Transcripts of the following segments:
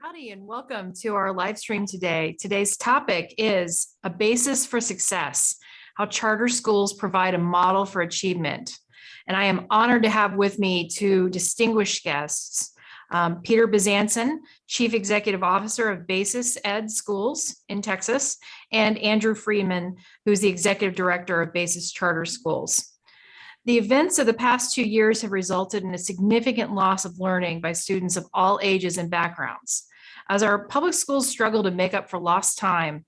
Howdy and welcome to our live stream today. Today's topic is a basis for success, how charter schools provide a model for achievement. And I am honored to have with me two distinguished guests, Peter Bezanson, Chief Executive Officer of BASIS.ed Schools in Texas, and Andrew Freeman, who's the Executive Director of BASIS Charter Schools. The events of the past 2 years have resulted in a significant loss of learning by students of all ages and backgrounds. As our public schools struggle to make up for lost time,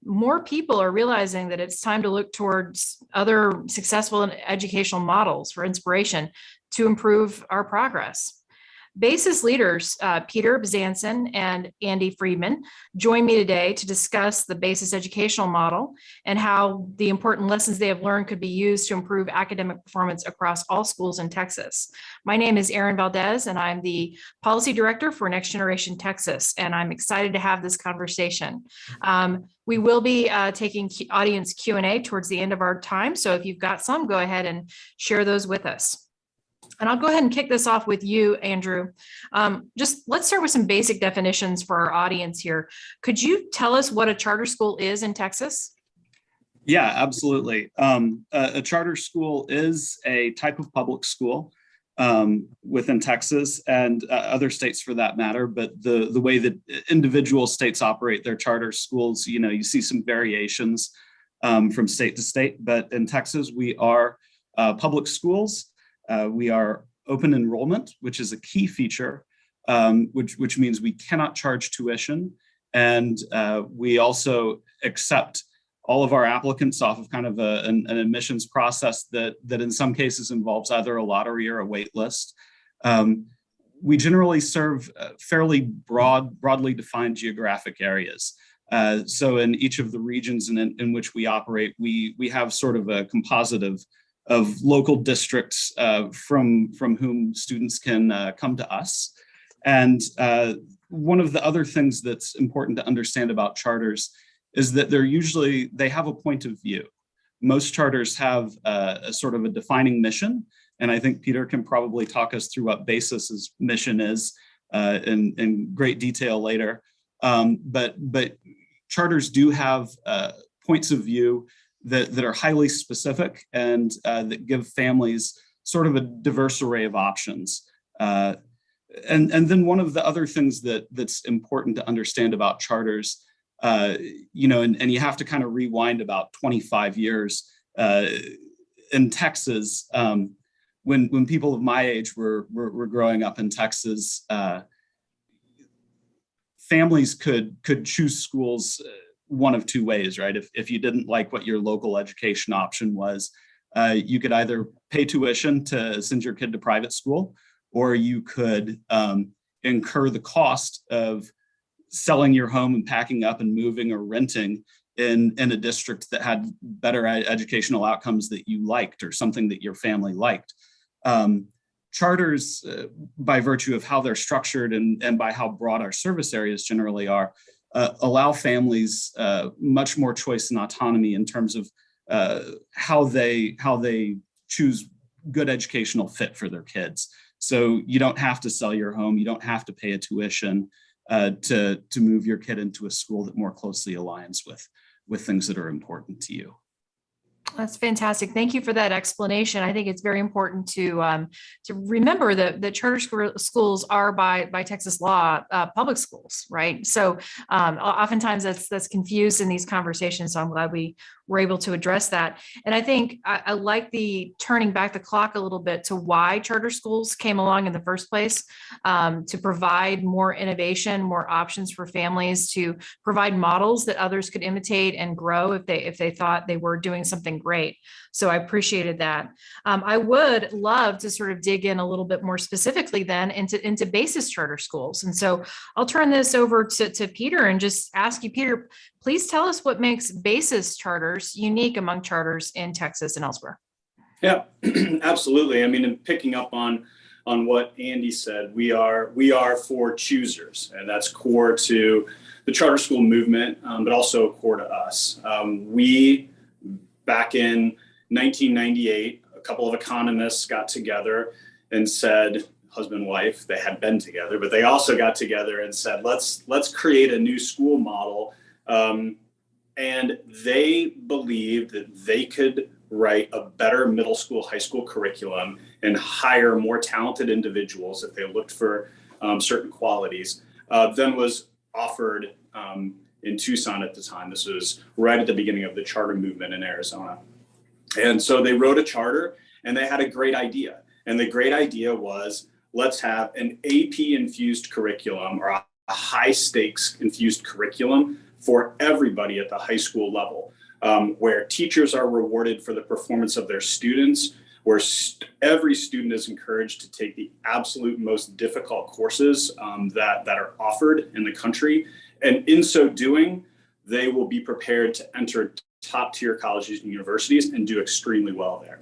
more people are realizing that it's time to look towards other successful educational models for inspiration to improve our progress. BASIS leaders, Peter Bezanson and Andy Freeman, join me today to discuss the BASIS educational model and how the important lessons they have learned could be used to improve academic performance across all schools in Texas. My name is Erin Valdez, and I'm the Policy Director for Next Generation Texas, and I'm excited to have this conversation. We will be taking audience Q&A towards the end of our time, so if you've got some, go ahead and share those with us. And I'll go ahead and kick this off with you, Andrew. Just let's start with some basic definitions for our audience here. Could you tell us what a charter school is in Texas? Yeah, absolutely. A charter school is a type of public school within Texas and other states for that matter. But the way that individual states operate their charter schools, you see some variations from state to state. But in Texas, we are public schools. We are open enrollment, which is a key feature, which means we cannot charge tuition. And we also accept all of our applicants off of kind of an admissions process that in some cases involves either a lottery or a wait list. We generally serve fairly broadly defined geographic areas. So in each of the regions in which we operate, we have sort of a composite of local districts from whom students can come to us. And one of the other things that's important to understand about charters is that they have a point of view. Most charters have a sort of a defining mission, and I think Peter can probably talk us through what BASIS's mission is in great detail later. But charters do have points of view that are highly specific and that give families sort of a diverse array of options. And then one of the other things that's important to understand about charters, and you have to kind of rewind about 25 years in Texas, when people of my age were growing up in Texas, families could choose schools one of two ways, right? If you didn't like what your local education option was, you could either pay tuition to send your kid to private school, or you could incur the cost of selling your home and packing up and moving or renting in a district that had better educational outcomes that you liked or something that your family liked. Charters, by virtue of how they're structured and by how broad our service areas generally are, allow families much more choice and autonomy in terms of how they choose good educational fit for their kids. So you don't have to sell your home, you don't have to pay a tuition to move your kid into a school that more closely aligns with things that are important to you. That's fantastic. Thank you for that explanation. I think it's very important to remember that charter schools are by Texas law public schools, right? So oftentimes that's confused in these conversations. So I'm glad we were able to address that. And I think I like the turning back the clock a little bit to why charter schools came along in the first place, to provide more innovation, more options for families, to provide models that others could imitate and grow if they thought they were doing something great. So I appreciated that. I would love to sort of dig in a little bit more specifically then into BASIS charter schools. And so I'll turn this over to Peter and just ask you, Peter, please tell us what makes BASIS charters unique among charters in Texas and elsewhere. Yeah, absolutely. I mean, in picking up on what Andy said, we are for choosers, and that's core to the charter school movement, but also core to us. We, back in 1998, a couple of economists got together and said, husband and wife. They had been together, but they also got together and said, let's create a new school model. And they believed that they could write a better middle school, high school curriculum and hire more talented individuals if they looked for certain qualities than was offered in Tucson at the time. This was right at the beginning of the charter movement in Arizona. And so they wrote a charter and they had a great idea. And the great idea was, let's have an AP infused curriculum or a high stakes infused curriculum for everybody at the high school level, where teachers are rewarded for the performance of their students, where every student is encouraged to take the absolute most difficult courses that are offered in the country. And in so doing, they will be prepared to enter top tier colleges and universities and do extremely well there.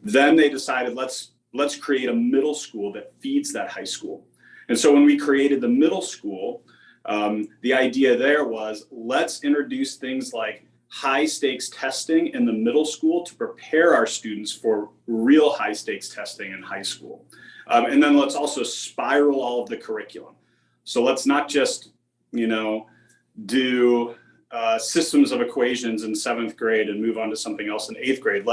Then they decided, let's create a middle school that feeds that high school. And so when we created the middle school, the idea there was, let's introduce things like high stakes testing in the middle school to prepare our students for real high stakes testing in high school. And then let's also spiral all of the curriculum. So let's not just, do systems of equations in 7th grade and move on to something else in 8th grade.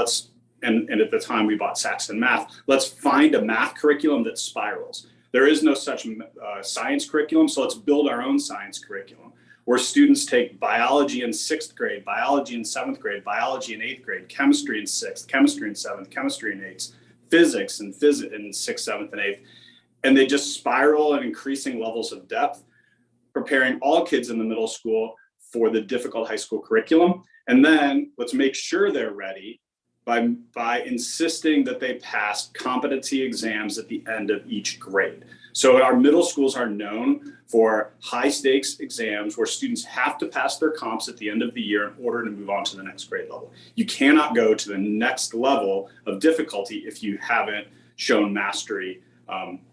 And at the time we bought Saxon Math, let's find a math curriculum that spirals. There is no such science curriculum, so let's build our own science curriculum where students take biology in 6th grade, biology in 7th grade, biology in 8th grade, chemistry in 6th, chemistry in 7th, chemistry in 8th, physics in 6th, 7th, and 8th. And they just spiral at increasing levels of depth, preparing all kids in the middle school for the difficult high school curriculum. And then let's make sure they're ready by insisting that they pass competency exams at the end of each grade. So our middle schools are known for high stakes exams where students have to pass their comps at the end of the year in order to move on to the next grade level. You cannot go to the next level of difficulty if you haven't shown mastery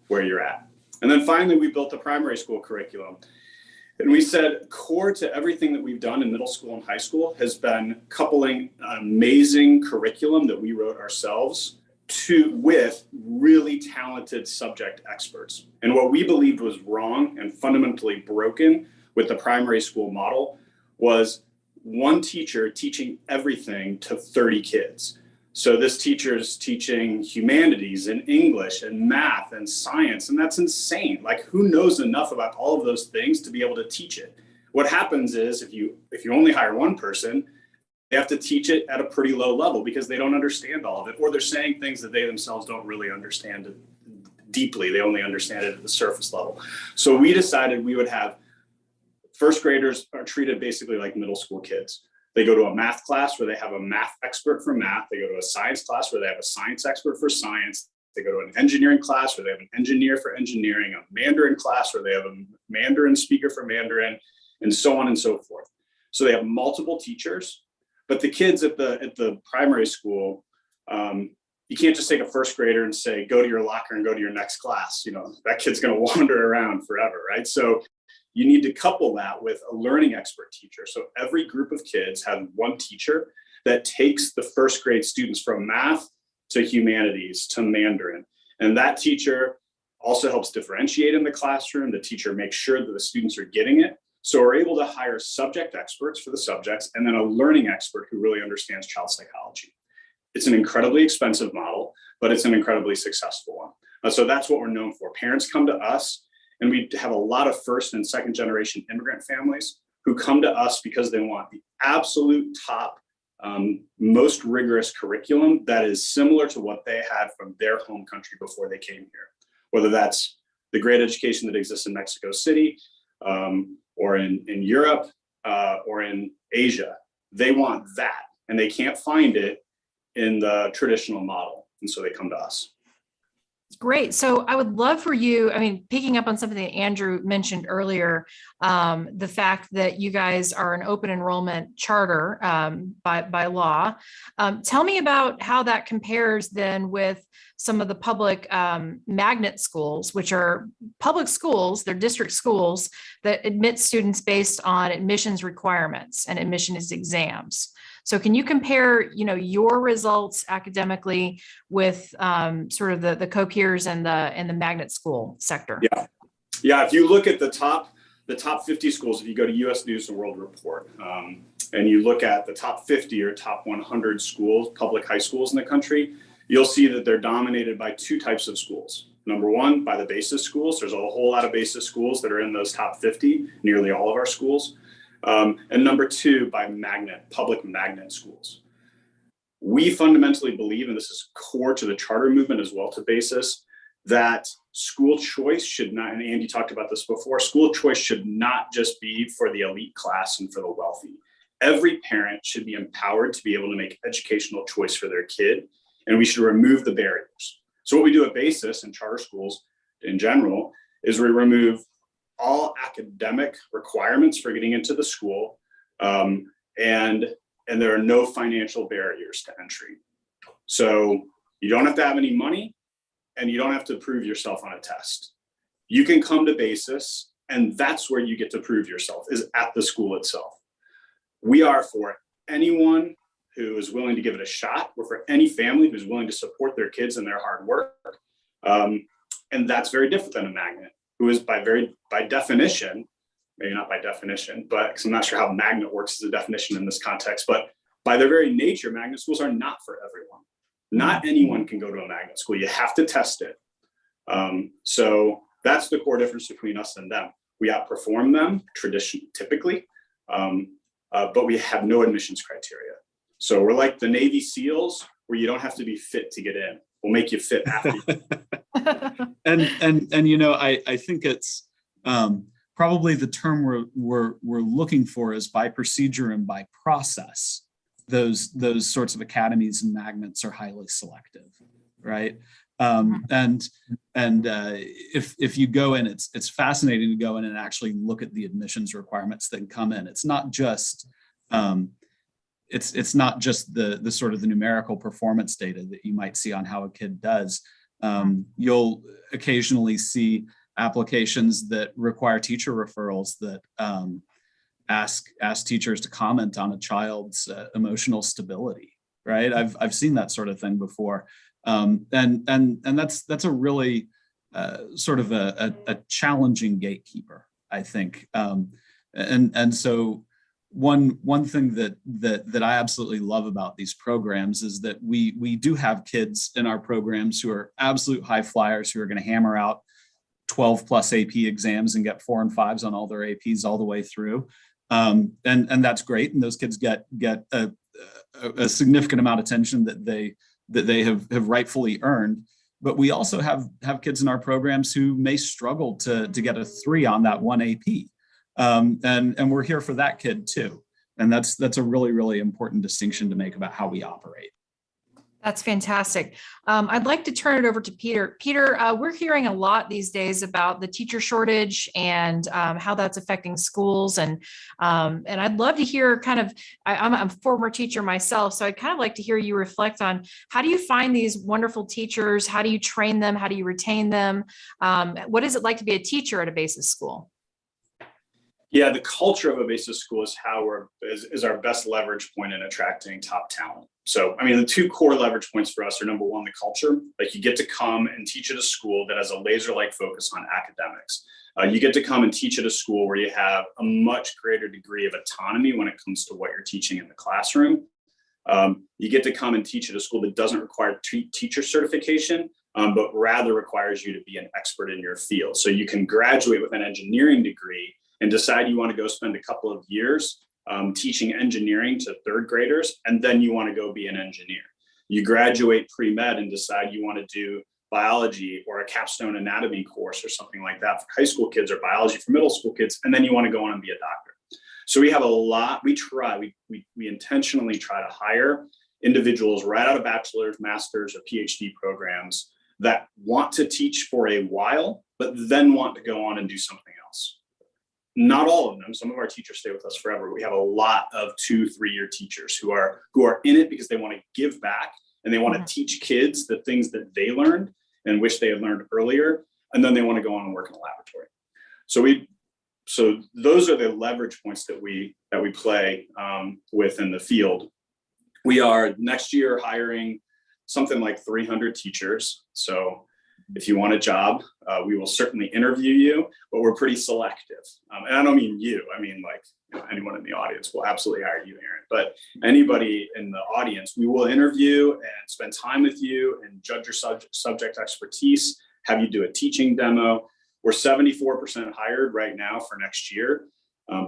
where you're at. And then finally, we built the primary school curriculum. And we said core to everything that we've done in middle school and high school has been coupling an amazing curriculum that we wrote ourselves with really talented subject experts. And what we believed was wrong and fundamentally broken with the primary school model was one teacher teaching everything to 30 kids. So this teacher's teaching humanities and English and math and science, and that's insane. Like, who knows enough about all of those things to be able to teach it? What happens is if you only hire one person, they have to teach it at a pretty low level because they don't understand all of it, or they're saying things that they themselves don't really understand deeply. They only understand it at the surface level. So we decided we would have first graders are treated basically like middle school kids. They go to a math class where they have a math expert for math. They go to a science class where they have a science expert for science. They go to an engineering class where they have an engineer for engineering, a Mandarin class where they have a Mandarin speaker for Mandarin, and so on and so forth. So they have multiple teachers, but the kids at the primary school, you can't just take a first grader and say, go to your locker and go to your next class. That kid's going to wander around forever, right? So you need to couple that with a learning expert teacher. So every group of kids has one teacher that takes the first grade students from math to humanities to Mandarin. And that teacher also helps differentiate in the classroom. The teacher makes sure that the students are getting it. So we're able to hire subject experts for the subjects and then a learning expert who really understands child psychology. It's an incredibly expensive model, but it's an incredibly successful one. So that's what we're known for. Parents come to us, and we have a lot of first and second generation immigrant families who come to us because they want the absolute top, most rigorous curriculum that is similar to what they had from their home country before they came here. Whether that's the great education that exists in Mexico City, or in Europe, or in Asia. They want that, and they can't find it in the traditional model. And so they come to us. Great. So I would love for you, picking up on something that Andrew mentioned earlier, the fact that you guys are an open enrollment charter by law. Tell me about how that compares then with some of the public magnet schools, which are public schools, they're district schools that admit students based on admissions requirements and admissions exams. So can you compare, your results academically with sort of the co-peers and the magnet school sector? Yeah. If you look at the top 50 schools, if you go to U.S. News and World Report, and you look at the top 50 or top 100 schools, public high schools in the country, you'll see that they're dominated by two types of schools. Number one, by the BASIS schools. There's a whole lot of BASIS schools that are in those top 50, nearly all of our schools. And number two, by public magnet schools. We fundamentally believe, and this is core to the charter movement as well to BASIS, that school choice should not, and Andy talked about this before, school choice should not just be for the elite class and for the wealthy. Every parent should be empowered to be able to make educational choice for their kid, and we should remove the barriers. So what we do at BASIS and charter schools in general is we remove all academic requirements for getting into the school, and there are no financial barriers to entry. So you don't have to have any money, and you don't have to prove yourself on a test. You can come to BASIS, and that's where you get to prove yourself, is at the school itself. We are for anyone who is willing to give it a shot. We're for any family who's willing to support their kids and their hard work. And that's very different than a magnet, who is by definition, maybe not by definition, but because I'm not sure how magnet works as a definition in this context, but by their very nature, magnet schools are not for everyone. Not anyone can go to a magnet school. You have to test it. So that's the core difference between us and them. We outperform them typically, but we have no admissions criteria. So we're like the Navy SEALs, where you don't have to be fit to get in. We'll make you fit after. I think it's probably the term we're looking for is by procedure and by process. Those sorts of academies and magnets are highly selective, right? If you go in, it's fascinating to go in and actually look at the admissions requirements that come in. It's not just it's not just the sort of the numerical performance data that you might see on how a kid does. You'll occasionally see applications that require teacher referrals that ask teachers to comment on a child's emotional stability, right? I've seen that sort of thing before, and that's a really sort of a challenging gatekeeper, I think, and so one thing that I absolutely love about these programs is that we do have kids in our programs who are absolute high flyers who are going to hammer out 12 plus AP exams and get 4 and 5s on all their APs all the way through. And that's great. And those kids get a significant amount of attention that they have rightfully earned. But we also have kids in our programs who may struggle to get a 3 on that one AP. And we're here for that kid too. And that's a really, really important distinction to make about how we operate. That's fantastic. I'd like to turn it over to Peter. Peter, we're hearing a lot these days about the teacher shortage and how that's affecting schools. And I'd love to hear I'm a former teacher myself, so I'd kind of like to hear you reflect on how do you find these wonderful teachers? How do you train them? How do you retain them? What is it like to be a teacher at a BASIS school? Yeah, the culture of a BASIS school is is our best leverage point in attracting top talent. So, I mean, the two core leverage points for us are, number one, the culture. Like, you get to come and teach at a school that has a laser-like focus on academics. You get to come and teach at a school where you have a much greater degree of autonomy when it comes to what you're teaching in the classroom. You get to come and teach at a school that doesn't require teacher certification, but rather requires you to be an expert in your field. So you can graduate with an engineering degree and decide you want to go spend a couple of years teaching engineering to 3rd graders, and then you want to go be an engineer. You graduate pre-med and decide you want to do biology or a capstone anatomy course or something like that for high school kids, or biology for middle school kids, and then you want to go on and be a doctor. So we have a lot, we intentionally try to hire individuals right out of bachelor's, master's, or Ph.D. programs that want to teach for a while, but then want to go on and do something else. Not all of them. Some of our teachers stay with us forever. We have a lot of 2-3 year teachers who are in it because they want to give back and they want to teach kids the things that they learned and wish they had learned earlier. And then they want to go on and work in a laboratory. So those are the leverage points that we play with in the field. We are next year hiring something like 300 teachers. So if you want a job, we will certainly interview you, but we're pretty selective. And I don't mean you, I mean like anyone in the audience will absolutely hire you, Erin, but anybody in the audience, we will interview and spend time with you and judge your subject expertise, have you do a teaching demo. We're 74% hired right now for next year.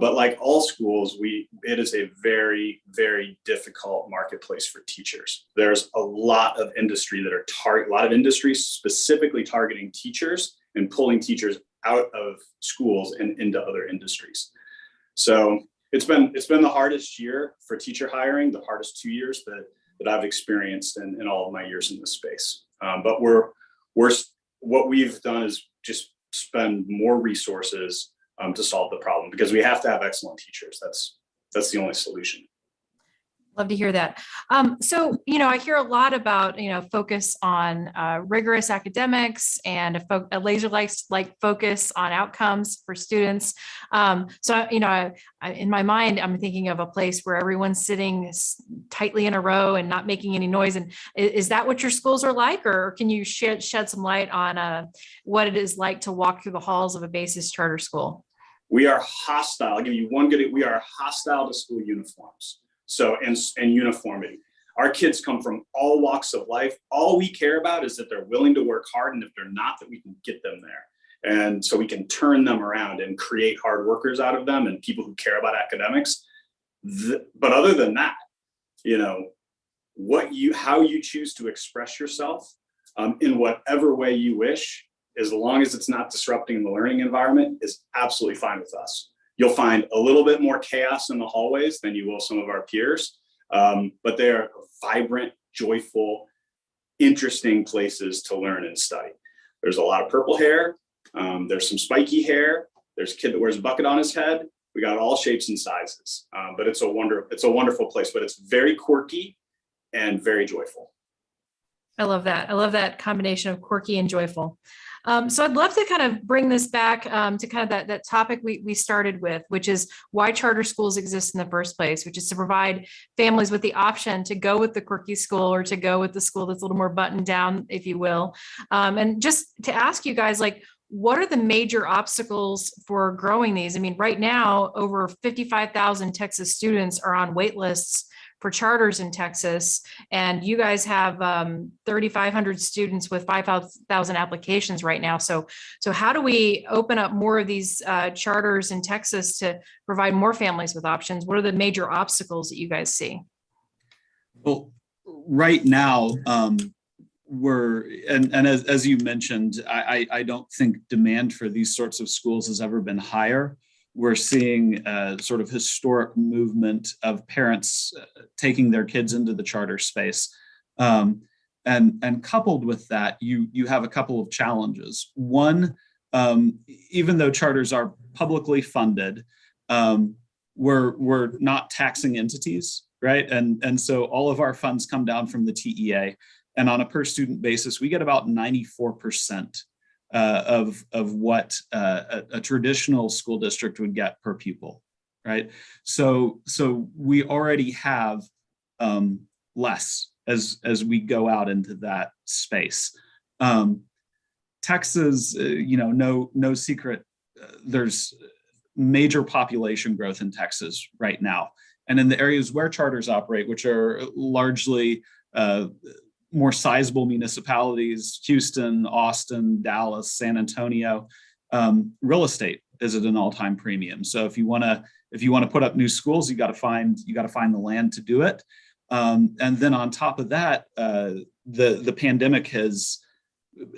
But like all schools, it is a very, very difficult marketplace for teachers. There's a lot of industry that are a lot of industries specifically targeting teachers and pulling teachers out of schools and into other industries. So it's been the hardest year for teacher hiring, the hardest 2 years that I've experienced in all of my years in this space. But what we've done is just spend more resources to solve the problem, because we have to have excellent teachers. That's the only solution. Love to hear that. So, I hear a lot about, focus on rigorous academics and a laser-like focus on outcomes for students. So, in my mind, I'm thinking of a place where everyone's sitting tightly in a row and not making any noise. And is that what your schools are like? Or can you shed some light on what it is like to walk through the halls of a BASIS charter school? We are hostile. I'll give you one good, we are hostile to school uniforms. So, and uniformity. Our kids come from all walks of life. All we care about is that they're willing to work hard, and if they're not, that we can get them there. And so we can turn them around and create hard workers out of them and people who care about academics. But other than that, how you choose to express yourself in whatever way you wish, as long as it's not disrupting the learning environment, is absolutely fine with us. You'll find a little bit more chaos in the hallways than you will some of our peers, but they are vibrant, joyful, interesting places to learn and study. There's a lot of purple hair. There's some spiky hair. There's a kid that wears a bucket on his head. We got all shapes and sizes, but it's a wonderful place, but it's very quirky and very joyful. I love that. I love that combination of quirky and joyful. So I'd love to kind of bring this back to kind of that topic we started with, which is why charter schools exist in the first place, which is to provide families with the option to go with the quirky school or to go with the school that's a little more buttoned down, if you will. And just to ask you guys, what are the major obstacles for growing these? I mean, right now, over 55,000 Texas students are on wait lists for charters in Texas, and you guys have 3,500 students with 5,000 applications right now. So how do we open up more of these charters in Texas to provide more families with options? What are the major obstacles that you guys see? Well, right now, as you mentioned, I don't think demand for these sorts of schools has ever been higher. We're seeing a sort of historic movement of parents taking their kids into the charter space. And coupled with that, you have a couple of challenges. One, even though charters are publicly funded, we're not taxing entities, right? And so all of our funds come down from the TEA. And on a per student basis, we get about 94% of what a traditional school district would get per pupil, right? So we already have less as we go out into that space. Texas, no secret, there's major population growth in Texas right now. And in the areas where charters operate, which are largely more sizable municipalities, Houston, Austin, Dallas, San Antonio, real estate is at an all-time premium. So if you want to put up new schools, you got to find the land to do it. And then on top of that, the pandemic has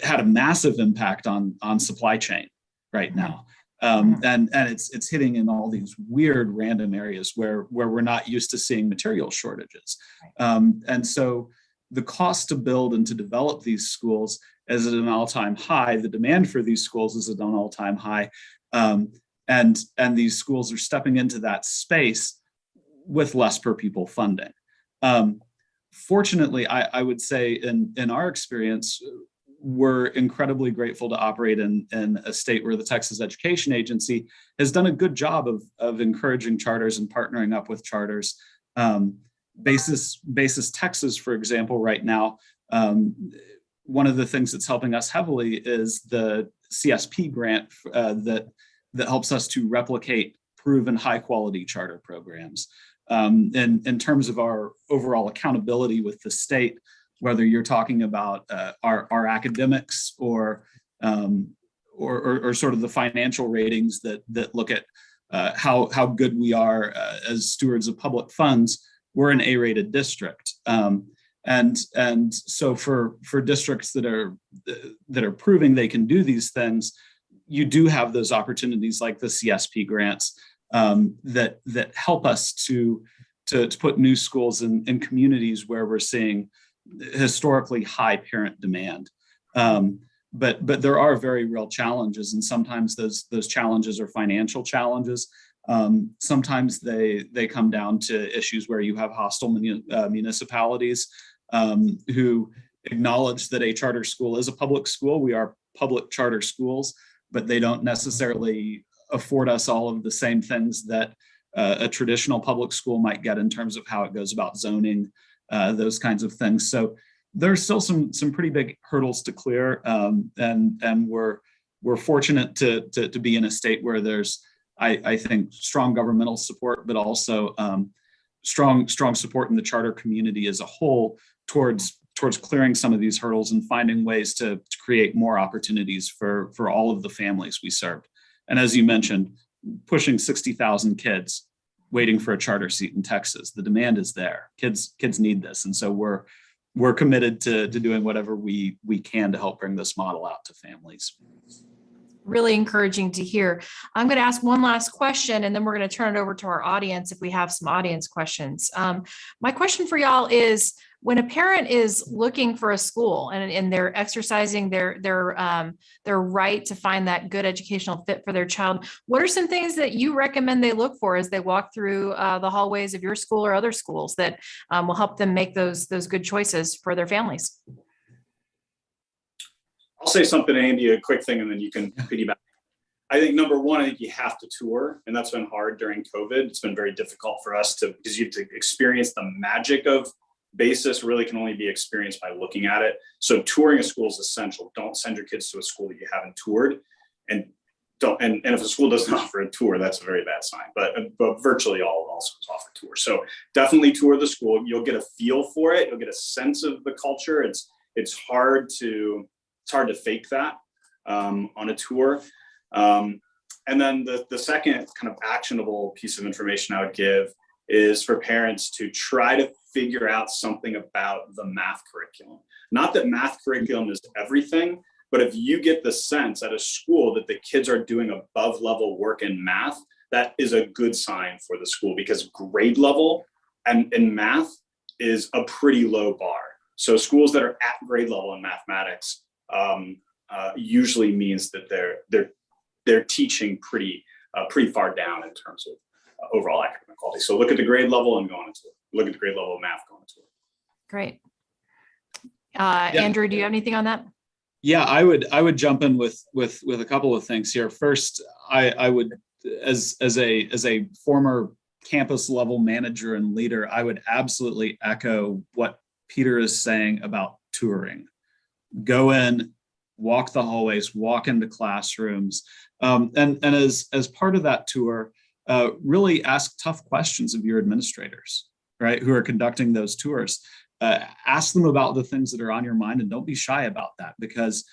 had a massive impact on supply chain right now. And it's hitting in all these weird random areas where we're not used to seeing material shortages. And so the cost to build and to develop these schools is at an all-time high. The demand for these schools is at an all-time high. And these schools are stepping into that space with less per pupil funding. Fortunately, I would say in our experience, we're incredibly grateful to operate in a state where the Texas Education Agency has done a good job of encouraging charters and partnering up with charters. Basis Texas, for example, right now, one of the things that's helping us heavily is the CSP grant that helps us to replicate proven high quality charter programs. In terms of our overall accountability with the state, whether you're talking about our academics or sort of the financial ratings that look at how good we are as stewards of public funds, we're an A-rated district. And so for districts that are proving they can do these things, you do have those opportunities like the CSP grants that help us to put new schools in communities where we're seeing historically high parent demand. But there are very real challenges, and sometimes those challenges are financial challenges. Sometimes they come down to issues where you have hostile municipalities who acknowledge that a charter school is a public school. We are public charter schools, but they don't necessarily afford us all of the same things that a traditional public school might get in terms of how it goes about zoning, those kinds of things. So there's still some pretty big hurdles to clear, and we're fortunate to be in a state where there's, I think, strong governmental support, but also strong support in the charter community as a whole towards clearing some of these hurdles and finding ways to create more opportunities for all of the families we serve. And as you mentioned, pushing 60,000 kids waiting for a charter seat in Texas. The demand is there. Kids need this, and so we're committed to doing whatever we can to help bring this model out to families. Really encouraging to hear. I'm going to ask one last question, and then we're going to turn it over to our audience if we have some audience questions. My question for y'all is, when a parent is looking for a school and they're exercising their right to find that good educational fit for their child, what are some things that you recommend they look for as they walk through the hallways of your school or other schools that will help them make those good choices for their families? I'll say something, Andy, a quick thing, and then you can piggyback. I think number one, I think you have to tour, and that's been hard during COVID. It's been very difficult for us because you have to experience the magic of BASIS. Really can only be experienced by looking at it. So touring a school is essential. Don't send your kids to a school that you haven't toured, and if a school doesn't offer a tour, that's a very bad sign. But virtually all schools offer tours. So definitely tour the school. You'll get a feel for it. You'll get a sense of the culture. It's hard to fake that on a tour. And then the second kind of actionable piece of information I would give is for parents to try to figure out something about the math curriculum. Not that math curriculum is everything, but if you get the sense at a school that the kids are doing above level work in math, that is a good sign for the school, because grade level and in math is a pretty low bar. So schools that are at grade level in mathematics usually means that they're teaching pretty far down in terms of overall academic quality. So look at the grade level and go on into it. Look at the grade level of math going into it. Great. Andrew, do you have anything on that? Yeah, I would jump in with a couple of things here. First, I would, as a former campus level manager and leader, I would absolutely echo what Peter is saying about touring. Go in, walk the hallways, walk into classrooms, and as part of that tour, really ask tough questions of your administrators, right, who are conducting those tours. Ask them about the things that are on your mind, and don't be shy about that, because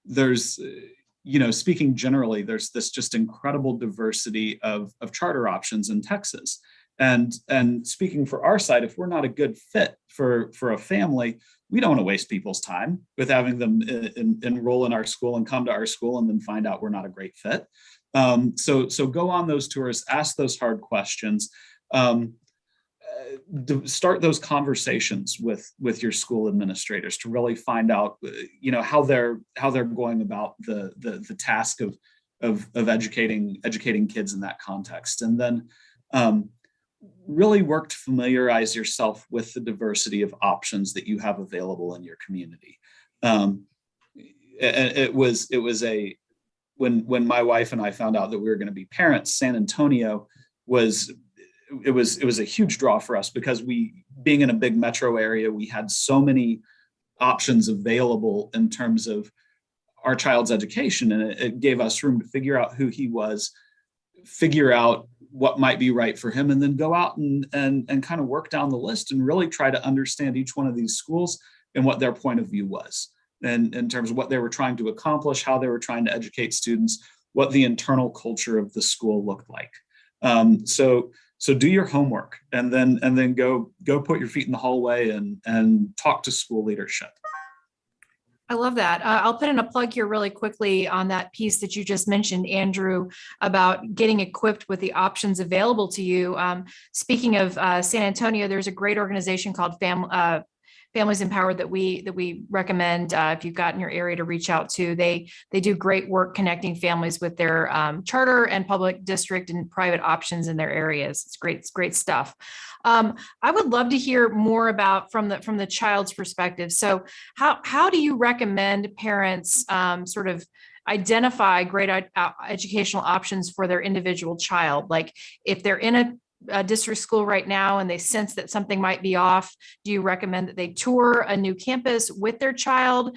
there's, speaking generally, there's this just incredible diversity of charter options in Texas. And speaking for our side, if we're not a good fit for a family, we don't want to waste people's time with having them enroll in our school and come to our school and then find out we're not a great fit. So go on those tours, ask those hard questions, start those conversations with your school administrators to really find out, how they're going about the task of educating kids in that context, and then really work to familiarize yourself with the diversity of options that you have available in your community. It was when my wife and I found out that we were going to be parents, San Antonio was it was a huge draw for us because being in a big metro area, we had so many options available in terms of our child's education, and it gave us room to figure out who he was, figure out what might be right for him, and then go out and kind of work down the list and really try to understand each one of these schools and what their point of view was, and in terms of what they were trying to accomplish, how they were trying to educate students, what the internal culture of the school looked like. So do your homework, and then go put your feet in the hallway and talk to school leadership. I love that. I'll put in a plug here really quickly on that piece that you just mentioned, Andrew, about getting equipped with the options available to you. Speaking of San Antonio, there's a great organization called Families Empowered that we recommend if you've got in your area to reach out to. They do great work connecting families with their charter and public district and private options in their areas. It's great stuff. I would love to hear more about from the child's perspective. So how do you recommend parents sort of identify great educational options for their individual child? Like if they're in a district school right now and they sense that something might be off, do you recommend that they tour a new campus with their child?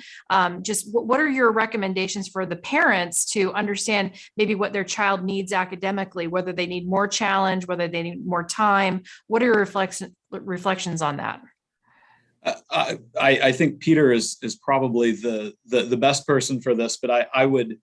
Just what are your recommendations for the parents to understand maybe what their child needs academically, whether they need more challenge, whether they need more time? What are your reflections on that? I think Peter is probably the best person for this, but I would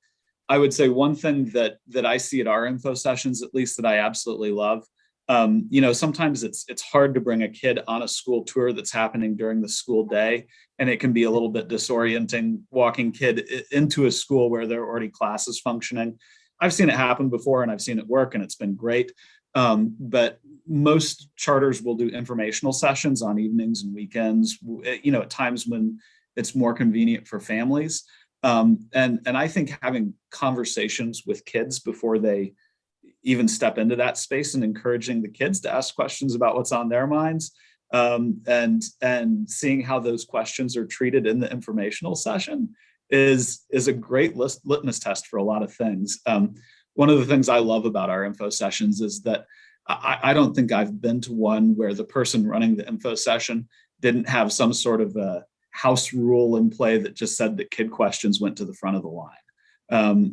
say one thing that I see at our info sessions, at least, that I absolutely love. Sometimes it's hard to bring a kid on a school tour that's happening during the school day, and it can be a little bit disorienting walking kid into a school where there are already classes functioning. I've seen it happen before, and I've seen it work, and it's been great. But most charters will do informational sessions on evenings and weekends, at times when it's more convenient for families. And I think having conversations with kids before they even step into that space and encouraging the kids to ask questions about what's on their minds, and seeing how those questions are treated in the informational session is a great litmus test for a lot of things. One of the things I love about our info sessions is that I don't think I've been to one where the person running the info session didn't have some sort of a house rule in play that just said that kid questions went to the front of the line.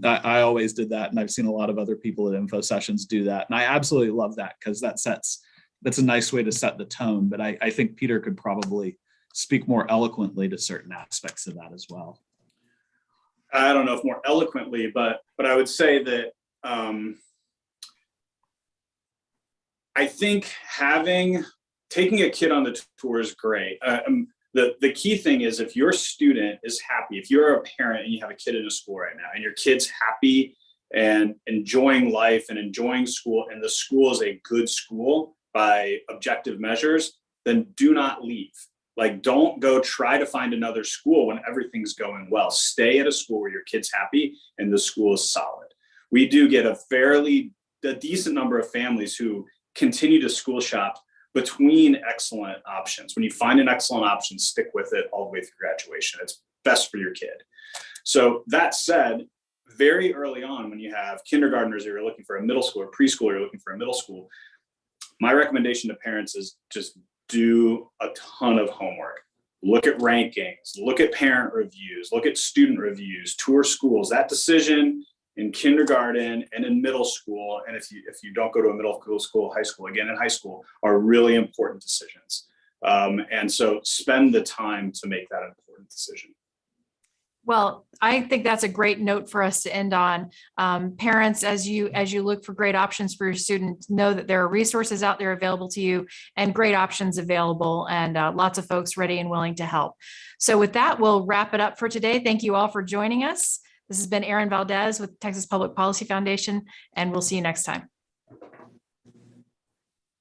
I always did that, and I've seen a lot of other people at info sessions do that, and I absolutely love that because that's a nice way to set the tone. But I think Peter could probably speak more eloquently to certain aspects of that as well. I don't know if more eloquently, but I would say that I think taking a kid on the tour is great. The key thing is, if your student is happy, if you're a parent and you have a kid in a school right now and your kid's happy and enjoying life and enjoying school, and the school is a good school by objective measures, then do not leave. Like, don't go try to find another school when everything's going well. Stay at a school where your kid's happy and the school is solid. We do get a decent number of families who continue to school shop between excellent options. When you find an excellent option, stick with it all the way through graduation. It's best for your kid. So that said, very early on, when you have kindergartners or you're looking for a middle school, or preschool, or you're looking for a middle school, my recommendation to parents is just do a ton of homework. Look at rankings, look at parent reviews, look at student reviews, tour schools. That decision in kindergarten and in middle school, and if you don't go to a middle school, high school, again in high school, are really important decisions. And so spend the time to make that important decision. Well, I think that's a great note for us to end on. Parents, as you look for great options for your students, know that there are resources out there available to you and great options available, and lots of folks ready and willing to help. So with that, we'll wrap it up for today. Thank you all for joining us. This has been Erin Valdez with Texas Public Policy Foundation, and we'll see you next time.